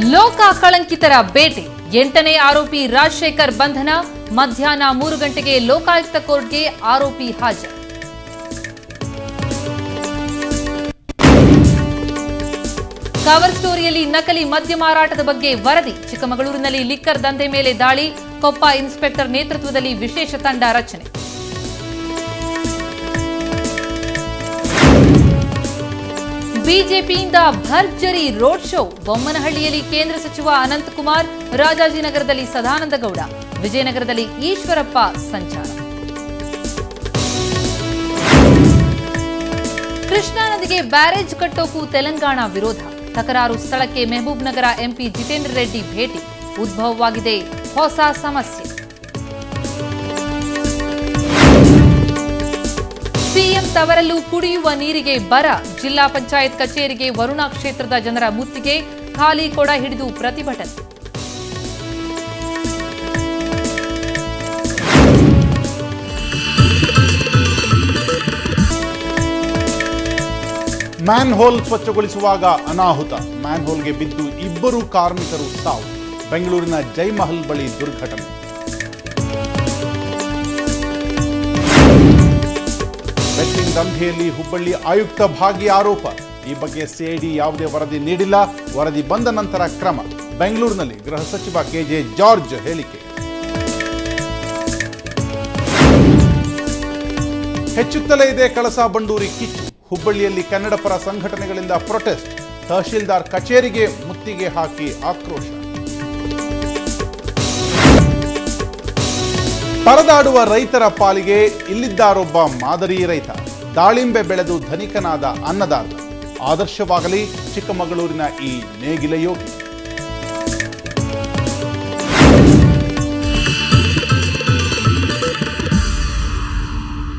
ಲೋಕ ಕಳಂಕಿತರ ಬೇಟೆ 8ನೇ ಆರೋಪಿ ರಾಜಶೇಖರ್ ಬಂಧನ. ಮಧ್ಯಾಹ್ನ 3 ಗಂಟೆಗೆ ಲೋಕಾಯುಕ್ತ ಕೋರ್ಟ್ಗೆ ಆರೋಪಿ ಹಾಜರು. ಕವರ್ ಸ್ಟೋರಿಯಲ್ಲಿ ನಕಲಿ ಮದ್ಯ ಮಾರಾಟದ ಬಗ್ಗೆ ವರದಿ. ಚಿಕ್ಕಮಗಳೂರಿನಲ್ಲಿ ಲಿಕ್ಕರ್ ದಂಧೆ ಮೇಲೆ ದಾಳಿ. ಕೊಪ್ಪ ಇನ್ಸ್ಪೆಕ್ಟರ್ ನೇತೃತ್ವದಲ್ಲಿ ವಿಶೇಷ ತಂಡ ರಚನೆ. ಬಿಜೆಪಿಯಿಂದ ಭರ್ಜರಿ ರೋಡ್ ಶೋ. ಬೊಮ್ಮನಹಳ್ಳಿಯಲ್ಲಿ ಕೇಂದ್ರ ಸಚಿವ ಅನಂತಕುಮಾರ್, ರಾಜಾಜಿನಗರದಲ್ಲಿ ಸದಾನಂದಗೌಡ, ವಿಜಯನಗರದಲ್ಲಿ ಈಶ್ವರಪ್ಪ ಸಂಚಾರ. ಕೃಷ್ಣಾ ನದಿಗೆ ಬ್ಯಾರೇಜ್ ಕಟ್ಟೋಕು ತೆಲಂಗಾಣ ವಿರೋಧ. ತಕರಾರು ಸ್ಥಳಕ್ಕೆ ಮೆಹಬೂಬ್ ನಗರ ಎಂಪಿ ಜಿತೇಂದ್ರ ರೆಡ್ಡಿ ಭೇಟಿ. ಉದ್ಭವವಾಗಿದೆ ಹೊಸ ಸಮಸ್ಯೆ. ಸಿಎಂ ತವರಲ್ಲೂ ಕುಡಿಯುವ ನೀರಿಗೆ ಬರ. ಜಿಲ್ಲಾ ಪಂಚಾಯತ್ ಕಚೇರಿಗೆ ವರುಣಾ ಕ್ಷೇತ್ರದ ಜನರ ಮುತ್ತಿಗೆ. ಖಾಲಿ ಕೊಡ ಹಿಡಿದು ಪ್ರತಿಭಟನೆ. ಮ್ಯಾನ್ ಹೋಲ್ ಸ್ವಚ್ಛಗೊಳಿಸುವಾಗ ಅನಾಹುತ. ಮ್ಯಾನ್ ಹೋಲ್ಗೆ ಬಿದ್ದು 2 ಕಾರ್ಮಿಕರು ಸಾವು. ಬೆಂಗಳೂರಿನ ಜೈಮಹಲ್ ಬಳಿ ದುರ್ಘಟನೆ. ಬೆಟ್ಟಿಂಗ್ ದಂಧೆಯಲ್ಲಿ ಹುಬ್ಬಳ್ಳಿ ಆಯುಕ್ತ ಭಾಗಿ ಆರೋಪ. ಈ ಬಗ್ಗೆ ಸಿಐಡಿ ಯಾವುದೇ ವರದಿ ನೀಡಿಲ್ಲ. ವರದಿ ಬಂದ ನಂತರ ಕ್ರಮ. ಬೆಂಗಳೂರಿನಲ್ಲಿ ಗೃಹ ಸಚಿವ ಕೆಜೆ ಜಾರ್ಜ್ ಹೇಳಿಕೆ. ಹೆಚ್ಚುತ್ತಲೇ ಇದೆ ಕಳಸಾ ಬಂಡೂರಿ ಕಿಚ್ಚು. ಹುಬ್ಬಳ್ಳಿಯಲ್ಲಿ ಕನ್ನಡ ಪರ ಸಂಘಟನೆಗಳಿಂದ ಪ್ರೊಟೆಸ್ಟ್. ತಹಶೀಲ್ದಾರ್ ಕಚೇರಿಗೆ ಮುತ್ತಿಗೆ ಹಾಕಿ ಆಕ್ರೋಶ. ಪರದಾಡುವ ರೈತರ ಪಾಲಿಗೆ ಇಲ್ಲಿದ್ದಾರೊಬ್ಬ ಮಾದರಿ ರೈತ. ದಾಳಿಂಬೆ ಬೆಳೆದು ಧನಿಕನಾದ ಅನ್ನದಾತ. ಆದರ್ಶವಾಗಲಿ ಚಿಕ್ಕಮಗಳೂರಿನ ಈ ನೇಗಿಲ ಯೋಗಿ.